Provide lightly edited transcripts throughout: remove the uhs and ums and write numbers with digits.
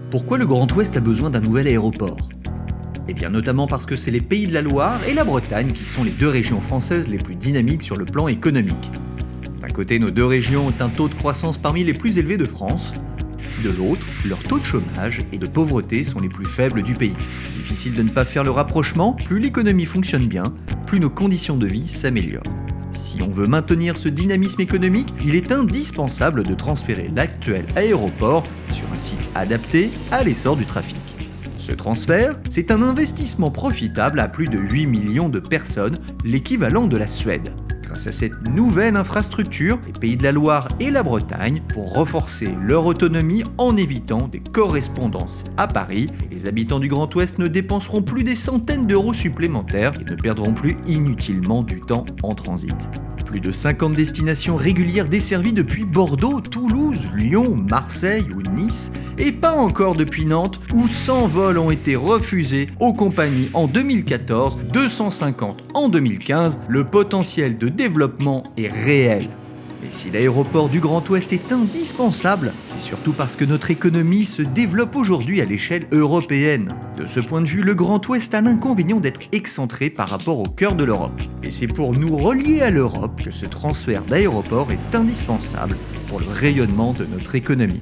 Pourquoi le Grand Ouest a besoin d'un nouvel aéroport? Eh bien notamment parce que c'est les Pays de la Loire et la Bretagne qui sont les deux régions françaises les plus dynamiques sur le plan économique. D'un côté, nos deux régions ont un taux de croissance parmi les plus élevés de France. De l'autre, leurs taux de chômage et de pauvreté sont les plus faibles du pays. Difficile de ne pas faire le rapprochement, plus l'économie fonctionne bien, plus nos conditions de vie s'améliorent. Si on veut maintenir ce dynamisme économique, il est indispensable de transférer l'actuel aéroport sur un site adapté à l'essor du trafic. Ce transfert, c'est un investissement profitable à plus de 8 millions de personnes, l'équivalent de la Suède. Grâce à cette nouvelle infrastructure, les Pays de la Loire et la Bretagne vont renforcer leur autonomie en évitant des correspondances à Paris. Et les habitants du Grand Ouest ne dépenseront plus des centaines d'euros supplémentaires et ne perdront plus inutilement du temps en transit. Plus de 50 destinations régulières desservies depuis Bordeaux, Toulouse, Lyon, Marseille ou Nice, et pas encore depuis Nantes, où 100 vols ont été refusés aux compagnies en 2014, 250 en 2015, le potentiel de développement est réel. Mais si l'aéroport du Grand Ouest est indispensable, c'est surtout parce que notre économie se développe aujourd'hui à l'échelle européenne. De ce point de vue, le Grand Ouest a l'inconvénient d'être excentré par rapport au cœur de l'Europe. Et c'est pour nous relier à l'Europe que ce transfert d'aéroport est indispensable pour le rayonnement de notre économie.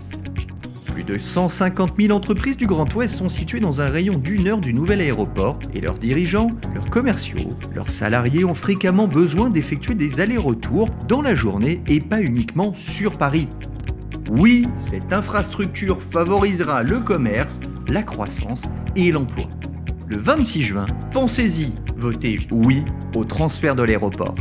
Plus de 150 000 entreprises du Grand Ouest sont situées dans un rayon d'1 heure du nouvel aéroport et leurs dirigeants, leurs commerciaux, leurs salariés ont fréquemment besoin d'effectuer des allers-retours dans la journée et pas uniquement sur Paris. Oui, cette infrastructure favorisera le commerce, la croissance et l'emploi. Le 26 juin, pensez-y, votez oui au transfert de l'aéroport.